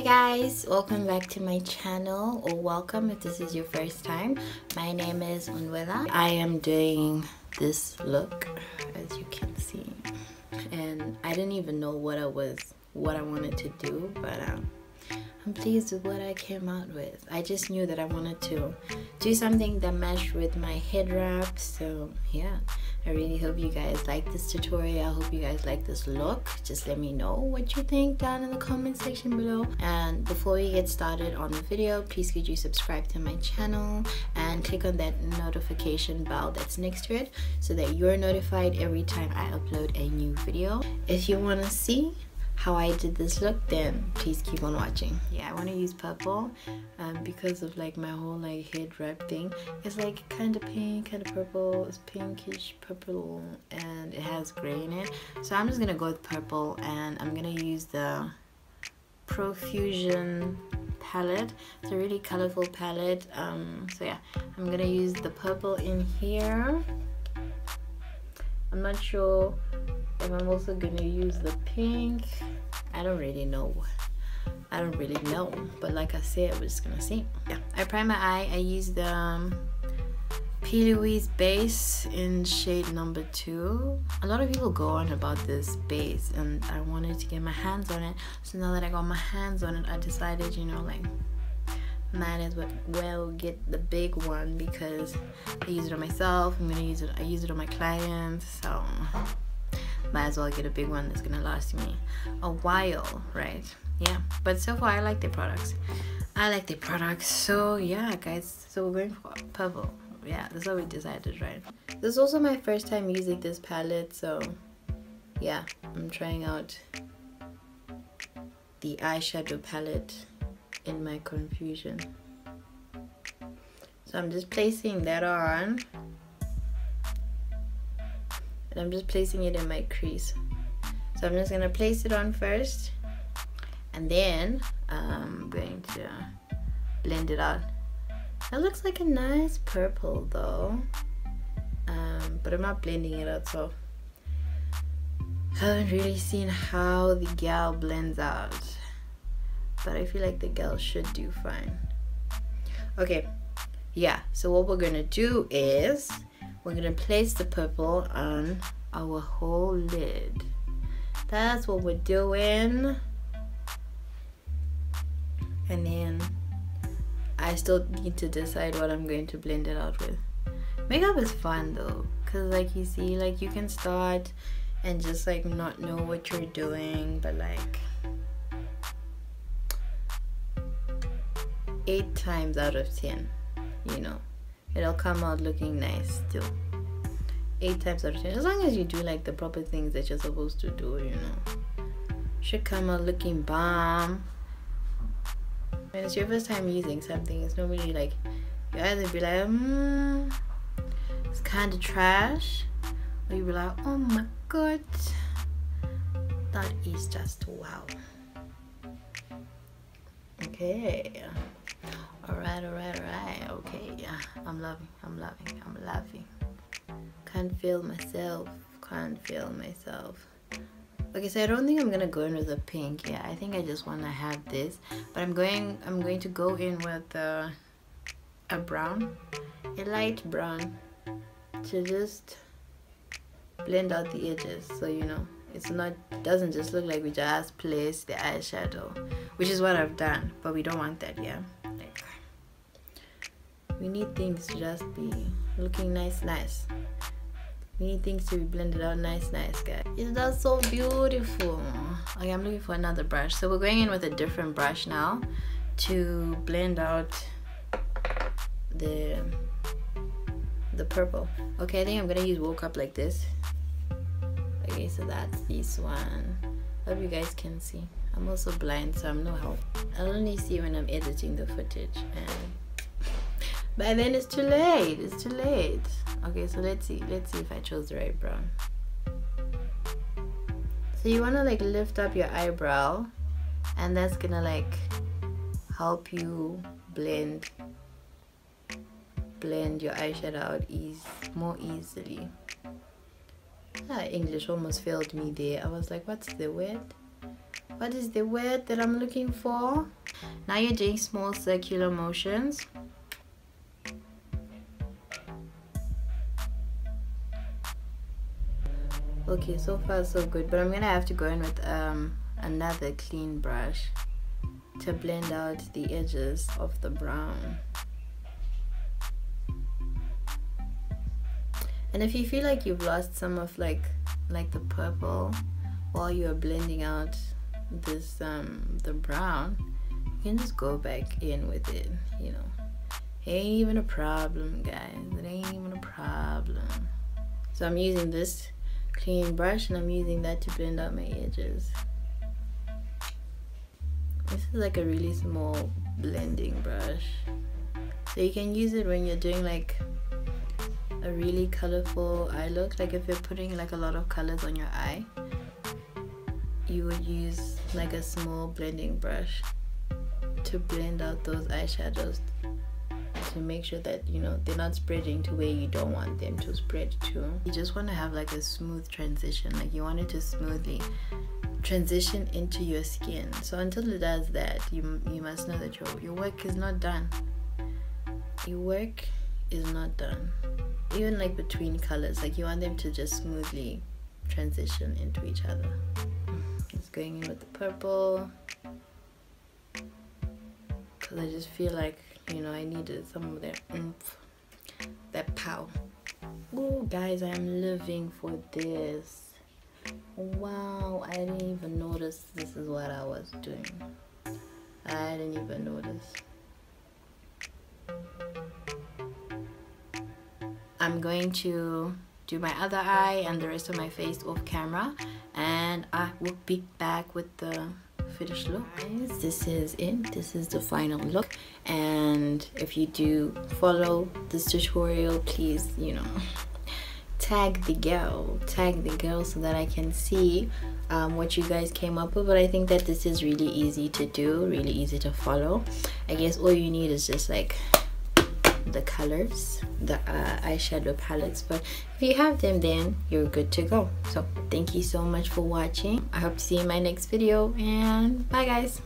guys, welcome back to my channel, or welcome if this is your first time. My name is Unwela. I am doing this look, as you can see, and I didn't even know what I wanted to do, but I'm pleased with what I came out with. I just knew that I wanted to do something that matched with my head wrap, so yeah. I really hope you guys like this tutorial. I hope you guys like this look. Just let me know what you think down in the comment section below. And before we get started on the video, please could you subscribe to my channel and click on that notification bell that's next to it so that you're notified every time I upload a new video. If you want to see how I did this look, then please keep on watching. Yeah, I want to use purple because of like my whole like head wrap thing. It's like kind of pink, kind of purple. It's pinkish purple and it has gray in it, so I'm just gonna go with purple, and I'm gonna use the Profusion palette. It's a really colorful palette, so yeah, I'm gonna use the purple in here. I'm not sure if I'm also gonna use the pink. I don't really know, but like I said, we're just gonna see. Yeah, I prime my eye. I use the P.Louise base in shade number 2. A lot of people go on about this base, and I wanted to get my hands on it, so now that I got my hands on it, I decided, you know, like, might as well get the big one because I use it on myself. I use it on my clients, so might as well get a big one that's gonna last me a while, right? Yeah, but so far I like their products. So yeah guys, so we're going for purple. Yeah, that's what we decided, right? This is also my first time using this palette, so yeah, I'm trying out the eyeshadow palette in my confusion. So I'm just placing that on, and I'm just placing it in my crease. So I'm just gonna place it on first, and then I'm going to blend it out. That looks like a nice purple though, but I'm not blending it out, so I haven't really seen how the gal blends out, but I feel like the gal should do fine. Okay, yeah, so what we're gonna do is we're gonna place the purple on our whole lid. That's what we're doing. And then I still need to decide what I'm going to blend it out with. Makeup is fun though, cause like you see, like you can start and just like not know what you're doing, but like 8 times out of 10, you know, it'll come out looking nice still. 8 times out of 10, as long as you do like the proper things that you're supposed to do, you know, should come out looking bomb. When it's your first time using something, it's normally like you either be like, it's kind of trash, or you be like, oh my god, that is just wow. Okay, all right, okay, yeah, I'm loving. Can't feel myself. Okay, so I don't think I'm gonna go in with a pink. Yeah, I think I just want to have this, but I'm going to go in with a brown, a light brown, to just blend out the edges, so you know it doesn't just look like we just placed the eyeshadow, which is what I've done, but we don't want that. Yeah, like we need things to just be looking nice. We need things to be blended out nice, guys. Isn't that so beautiful? Okay, I'm looking for another brush. So we're going in with a different brush now to blend out the purple. Okay, I think I'm gonna use Woke Up like this. Okay, so that's this one. Hope you guys can see. I'm also blind, so I'm no help. I'll only see when I'm editing the footage, and by then it's too late. Okay, so let's see if I chose the right brown. So you want to like lift up your eyebrow, and that's gonna like help you blend your eyeshadow out more easily. English almost failed me there. I was like, what's the word? What is the word that I'm looking for? Now you're doing small circular motions. Okay, so far so good, but I'm gonna have to go in with another clean brush to blend out the edges of the brown. And if you feel like you've lost some of like the purple while you're blending out this the brown, you can just go back in with it, you know. It ain't even a problem, guys. It ain't even a problem. So I'm using this clean brush and I'm using that to blend out my edges. This is like a really small blending brush, so you can use it when you're doing like a really colorful eye look. Like if you're putting like a lot of colors on your eye, you would use like a small blending brush to blend out those eyeshadows, to make sure that, you know, they're not spreading to where you don't want them to spread to. You just want to have like a smooth transition, like you want it to smoothly transition into your skin. So until it does that, you must know that your work is not done. Your work is not done. Even like between colors, like you want them to just smoothly transition into each other. Just going in with the purple, because I just feel like, you know, I needed some of that oomph, that pow. Oh guys, I'm living for this. Wow, I didn't even notice this is what I was doing. I didn't even notice. I'm going to do my other eye and the rest of my face off camera, and I will be back with the finished look. Guys, this is it. This is the final look, and if you do follow this tutorial, please, you know, tag the girl so that I can see what you guys came up with. But I think that this is really easy to do, really easy to follow. I guess all you need is just like the colors, the eyeshadow palettes, but if you have them, then you're good to go. So thank you so much for watching. I hope to see you in my next video, and bye guys.